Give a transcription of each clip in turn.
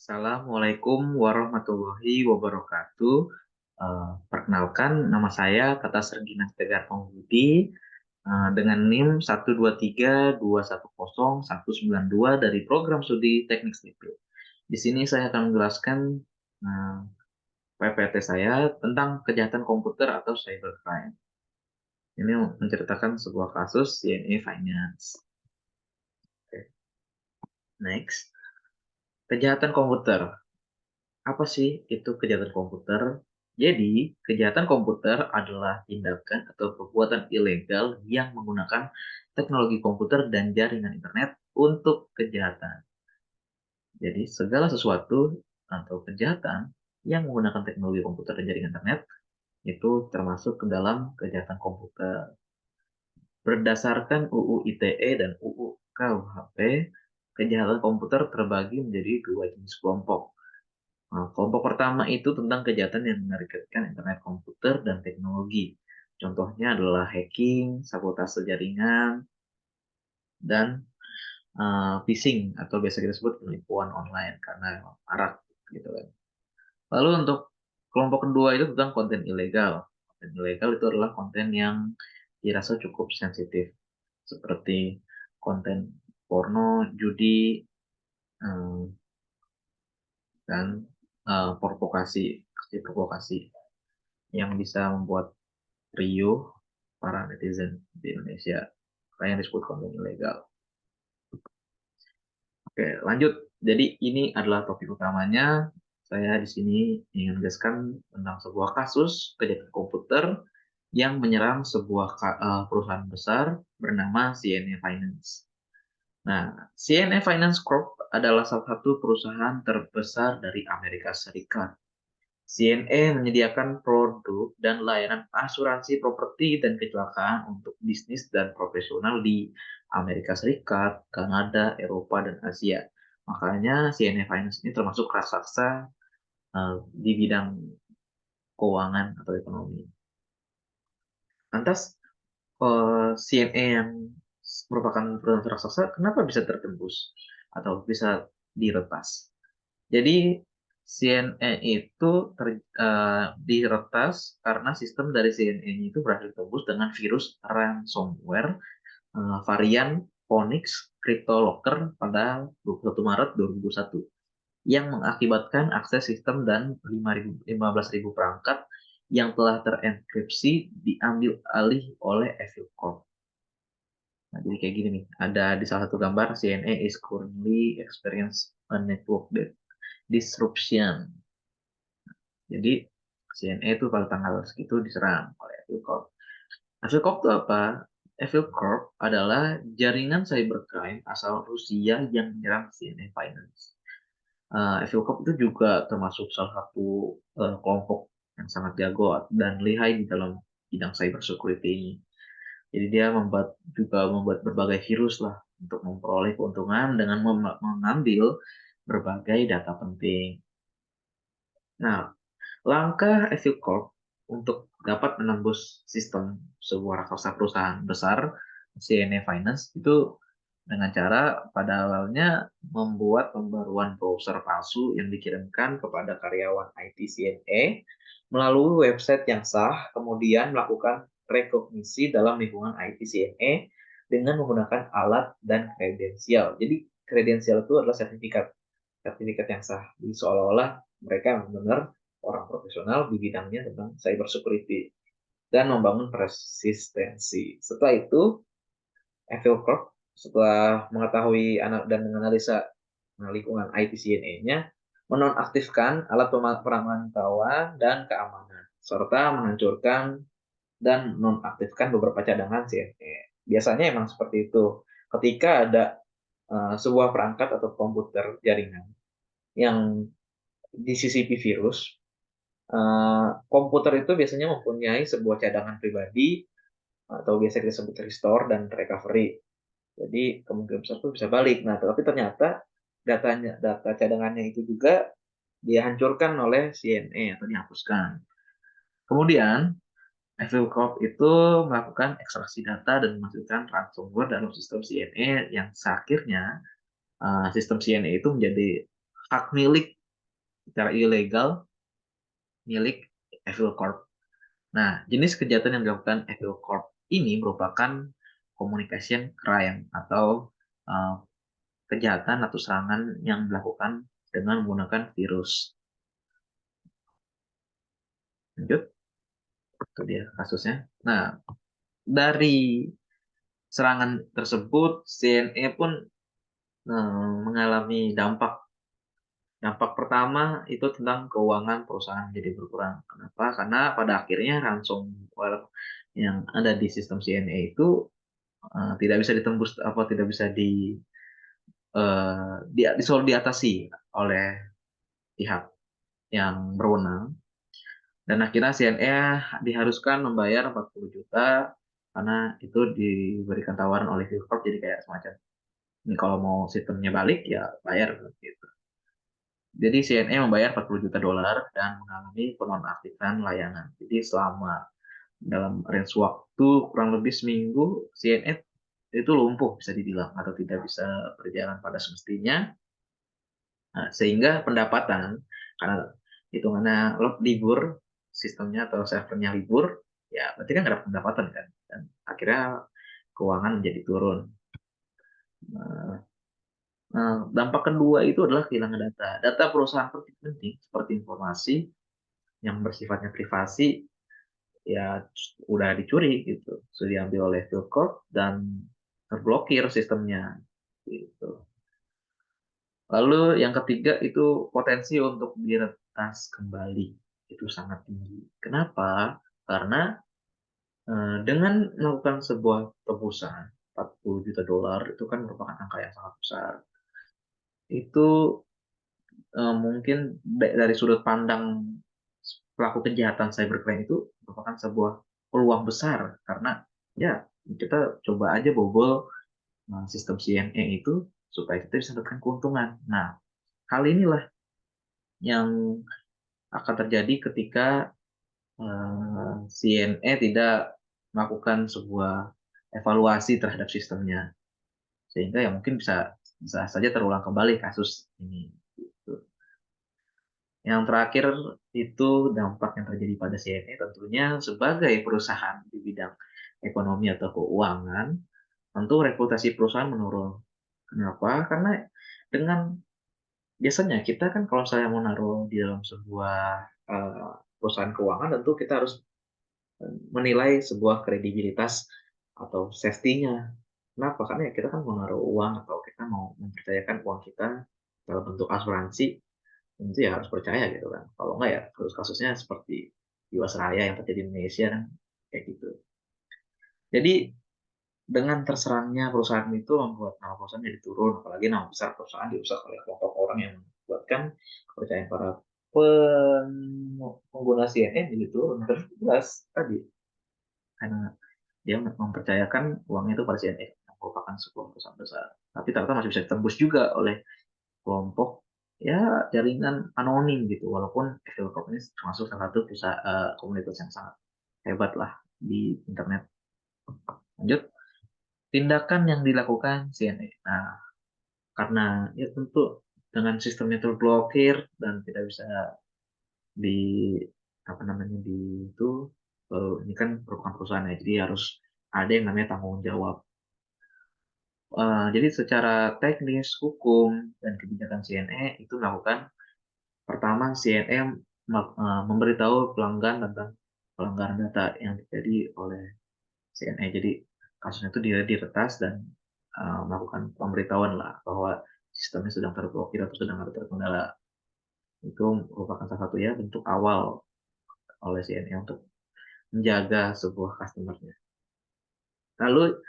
Assalamualaikum warahmatullahi wabarakatuh. Perkenalkan, nama saya Tata Sergina Tegar Pengbudi dengan NIM 123210192 dari program studi Teknik Sipil. Di sini saya akan menjelaskan eh, PPT saya tentang kejahatan komputer atau cybercrime. Ini menceritakan sebuah kasus CNA Finance. Oke. Next, kejahatan komputer. Apa sih itu kejahatan komputer? Jadi, kejahatan komputer adalah tindakan atau perbuatan ilegal yang menggunakan teknologi komputer dan jaringan internet untuk kejahatan. Jadi, segala sesuatu atau kejahatan yang menggunakan teknologi komputer dan jaringan internet itu termasuk ke dalam kejahatan komputer. Berdasarkan UU ITE dan UU KUHP, kejahatan komputer terbagi menjadi dua jenis kelompok. Nah, kelompok pertama itu tentang kejahatan yang menargetkan internet komputer dan teknologi. Contohnya adalah hacking, sabotase jaringan, dan phishing atau biasa kita sebut penipuan online karena memang marak gitu kan. Lalu untuk kelompok kedua itu tentang konten ilegal. Konten ilegal itu adalah konten yang dirasa cukup sensitif seperti konten porno, judi, eh, dan provokasi, aksi provokasi yang bisa membuat riuh para netizen di Indonesia, kayak yang disebut konten ilegal. Oke, lanjut. Jadi ini adalah topik utamanya. Saya di sini ingin menjelaskan tentang sebuah kasus kejahatan komputer yang menyerang sebuah perusahaan besar bernama CNA Finance. Nah, CNA Finance Corp adalah salah satu perusahaan terbesar dari Amerika Serikat. CNA menyediakan produk dan layanan asuransi properti dan kecelakaan untuk bisnis dan profesional di Amerika Serikat, Kanada, Eropa, dan Asia. Makanya CNA Finance ini termasuk raksasa di bidang keuangan atau ekonomi. Lantas, CNA yang merupakan perusahaan raksasa, kenapa bisa tertembus atau bisa diretas? Jadi CNE itu diretas karena sistem dari CNE itu berhasil tembus dengan virus ransomware varian Phoenix CryptoLocker pada 21 Maret 2001 yang mengakibatkan akses sistem dan 15.000 perangkat yang telah terenkripsi diambil alih oleh Evil Corp. Nah, jadi kayak gini nih, ada di salah satu gambar CNE is currently experience a network disruption. Jadi CNE itu pada tanggal segitu diserang oleh Evil Corp. Evil Corp itu apa? Evil Corp adalah jaringan cybercrime asal Rusia yang menyerang CNE Finance. Evil Corp itu juga termasuk salah satu kelompok yang sangat jago dan lihai di dalam bidang cyber security ini. Jadi dia membuat berbagai virus lah untuk memperoleh keuntungan dengan mengambil berbagai data penting. Nah, langkah Evil Corp untuk dapat menembus sistem sebuah raksasa perusahaan besar, CNA Finance, itu dengan cara pada awalnya membuat pembaruan browser palsu yang dikirimkan kepada karyawan IT CNA melalui website yang sah, kemudian melakukan rekognisi dalam lingkungan IT CNA dengan menggunakan alat dan kredensial. Jadi kredensial itu adalah sertifikat, sertifikat yang sah. Jadi seolah-olah mereka benar orang profesional di bidangnya tentang cyber security dan membangun resistensi. Setelah itu, Evil Corp setelah mengetahui dan menganalisa lingkungan IT CNA-nya, menonaktifkan alat pemantauan dan keamanan, serta menghancurkan dan nonaktifkan beberapa cadangan CNA. Biasanya emang seperti itu. Ketika ada sebuah perangkat atau komputer jaringan yang disisipi virus, komputer itu biasanya mempunyai sebuah cadangan pribadi atau biasa kita sebut restore dan recovery. Jadi kemungkinan besar itu bisa balik. Nah, tapi ternyata data cadangannya itu juga dihancurkan oleh CNA atau dihapuskan. Kemudian, Evil Corp itu melakukan ekstraksi data dan memasukkan ransomware dalam sistem CNA yang akhirnya sistem CNA itu menjadi hak milik secara ilegal milik Evil Corp. Nah, jenis kejahatan yang dilakukan Evil Corp ini merupakan communication crime atau uh, kejahatan atau serangan yang dilakukan dengan menggunakan virus. Lanjut, itu dia kasusnya. Nah, dari serangan tersebut, CNE pun mengalami dampak. Dampak pertama itu tentang keuangan perusahaan jadi berkurang. Kenapa? Karena pada akhirnya ransomware yang ada di sistem CNE itu tidak bisa ditembus, apa tidak bisa diatasi oleh pihak yang berwenang. Dan akhirnya CNE diharuskan membayar 40 juta karena itu diberikan tawaran oleh Freeport, jadi kayak semacam ini kalau mau sistemnya balik ya bayar gitu. Jadi CNE membayar 40 juta dolar dan mengalami penonaktifan layanan. Jadi selama dalam range waktu kurang lebih seminggu, CNE itu lumpuh bisa dibilang atau tidak bisa berjalan pada semestinya. Nah, sehingga pendapatan karena hitungannya libur, sistemnya atau servernya libur, ya berarti kan nggak ada pendapatan kan, dan akhirnya keuangan menjadi turun. Nah, dampak kedua itu adalah kehilangan data. Data perusahaan penting seperti informasi yang bersifatnya privasi ya udah dicuri gitu, sudah diambil oleh Philcorp dan terblokir sistemnya gitu. Lalu yang ketiga itu potensi untuk diretas kembali itu sangat tinggi. Kenapa? Karena dengan melakukan sebuah tebusan 40 juta dolar itu kan merupakan angka yang sangat besar. Itu mungkin dari sudut pandang pelaku kejahatan cybercrime itu merupakan sebuah peluang besar karena ya kita coba aja bobol sistem CNE itu supaya kita bisa mendapatkan keuntungan. Nah, hal inilah yang akan terjadi ketika CNE tidak melakukan sebuah evaluasi terhadap sistemnya, sehingga ya mungkin bisa saja terulang kembali kasus ini. Gitu. Yang terakhir itu dampak yang terjadi pada CNE tentunya sebagai perusahaan di bidang ekonomi atau keuangan, tentu reputasi perusahaan menurun. Kenapa? Karena dengan biasanya kita kan kalau saya mau naruh di dalam sebuah perusahaan keuangan, tentu kita harus menilai sebuah kredibilitas atau safety-nya. Kenapa? Karena ya kita kan mau naruh uang atau kita mau mempercayakan uang kita dalam bentuk asuransi, tentu ya harus percaya gitu kan. Kalau enggak ya kasus-kasusnya seperti Jiwasraya yang terjadi di Indonesia kan kayak gitu. Jadi dengan terserangnya perusahaan itu membuat nama perusahaan jadi turun, apalagi nama besar perusahaan dirusak oleh kelompok orang yang membuatkan kepercayaan para pengguna CNN jadi turun. Terus jelas tadi karena dia mempercayakan uangnya itu pada CNN yang merupakan sebuah perusahaan besar. Tapi ternyata masih bisa ditembus juga oleh kelompok ya jaringan anonim gitu. Walaupun Evil Corp ini termasuk salah satu perusahaan komunitas yang sangat hebat lah di internet. Lanjut, tindakan yang dilakukan CNN. Nah, karena ya tentu dengan sistemnya terblokir dan tidak bisa di apa namanya di itu ini kan merupakan perusahaan ya, jadi harus ada yang namanya tanggung jawab. Jadi secara teknis, hukum, dan kebijakan CNE itu melakukan pertama CNE memberitahu pelanggan tentang pelanggaran data yang terjadi oleh CNE. Jadi kasusnya itu dia diretas dan melakukan pemberitahuan lah bahwa sistemnya sedang terblokir atau sedang ada terkendala. Itu merupakan salah satu ya bentuk awal oleh CNE untuk menjaga sebuah customer-nya. Lalu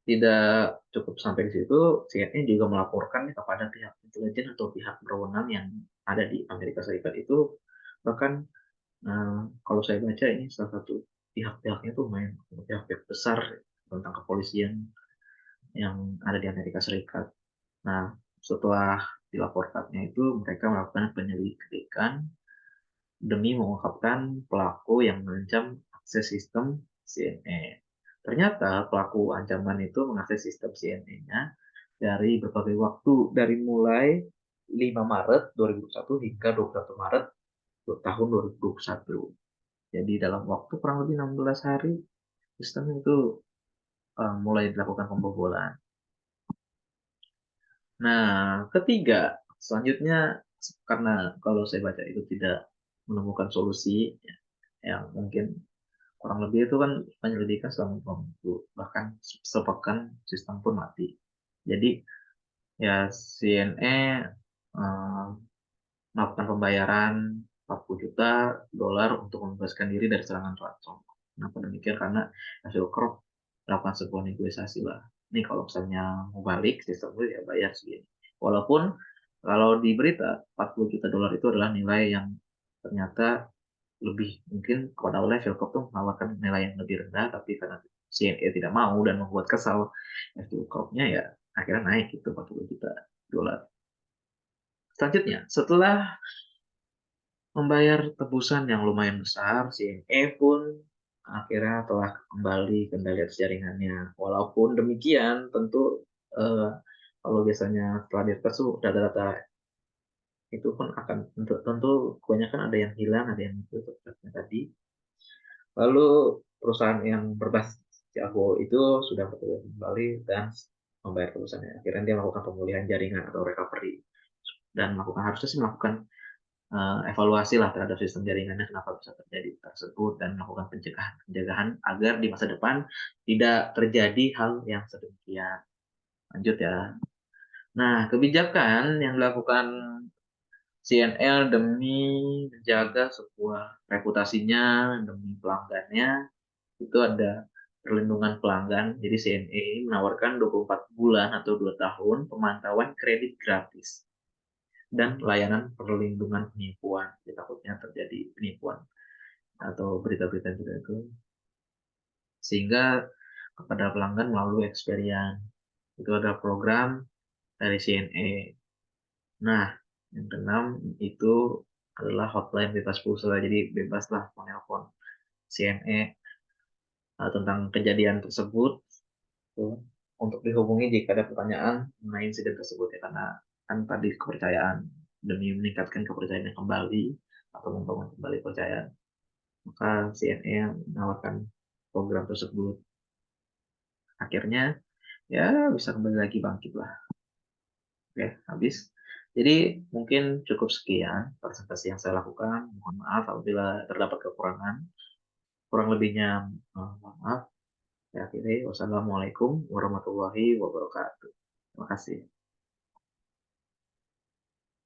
tidak cukup sampai di situ, CNN juga melaporkan kepada pihak intelijen atau pihak berwenang yang ada di Amerika Serikat itu, bahkan kalau saya baca ini salah satu pihak-pihaknya tuh main pihak-pihak besar tentang kepolisian yang ada di Amerika Serikat. Nah, setelah dilaporkannya itu mereka melakukan penyelidikan demi mengungkapkan pelaku yang mengancam akses sistem CNE. Ternyata pelaku ancaman itu mengakses sistem CNE-nya dari berbagai waktu, dari mulai 5 Maret 2021 hingga 21 Maret tahun 2021. Jadi dalam waktu kurang lebih 16 hari, sistem itu mulai dilakukan pembobolan. Nah, ketiga, selanjutnya karena kalau saya baca itu tidak menemukan solusi ya, yang mungkin kurang lebih itu kan penyelidikan selama 2 minggu, bahkan sepekan sistem pun mati. Jadi ya CNE melakukan pembayaran 40 juta dolar untuk membebaskan diri dari serangan ransom. Kenapa demikian? Karena hasil Corp melakukan sebuah negosiasi lah. Ini kalau misalnya mau balik sistem gue ya bayar segini. Walaupun kalau di berita 40 juta dolar itu adalah nilai yang ternyata lebih mungkin kepada level Corp tuh menawarkan nilai yang lebih rendah, tapi karena CNE tidak mau dan membuat kesal FTU Corp-nya ya akhirnya naik itu 40 juta dolar. Selanjutnya, setelah membayar tebusan yang lumayan besar, CNE pun akhirnya telah kembali kendali atas jaringannya. Walaupun demikian, tentu kalau biasanya setelah diretas data-data itu pun akan tentu kebanyakan ada yang hilang, ada yang itu seperti tadi. Lalu perusahaan yang berbasis Jago itu sudah bertugas kembali dan membayar tebusannya. Akhirnya dia melakukan pemulihan jaringan atau recovery dan harusnya sih melakukan evaluasi lah terhadap sistem jaringannya kenapa bisa terjadi tersebut dan melakukan pencegahan agar di masa depan tidak terjadi hal yang sedemikian. Lanjut ya. Nah, kebijakan yang dilakukan CNL demi menjaga sebuah reputasinya demi pelanggannya itu ada perlindungan pelanggan. Jadi CNE menawarkan 24 bulan atau 2 tahun pemantauan kredit gratis dan layanan perlindungan penipuan. Jadi takutnya terjadi penipuan atau berita-berita juga itu. Sehingga kepada pelanggan melalui Experian. Itu ada program dari CNE. Nah, yang keenam itu adalah hotline bebas pulsa. Jadi bebaslah menelpon CNE tentang kejadian tersebut tuh, untuk dihubungi jika ada pertanyaan mengenai insiden tersebut ya karena kan tadi kepercayaan demi meningkatkan kepercayaan kembali atau membangun kembali kepercayaan maka CNN menawarkan program tersebut akhirnya ya bisa kembali lagi bangkit lah. Oke, habis. Jadi mungkin cukup sekian presentasi yang saya lakukan. Mohon maaf apabila terdapat kekurangan. Kurang lebihnya mohon maaf. Ya, akhirnya wassalamualaikum warahmatullahi wabarakatuh. Terima kasih.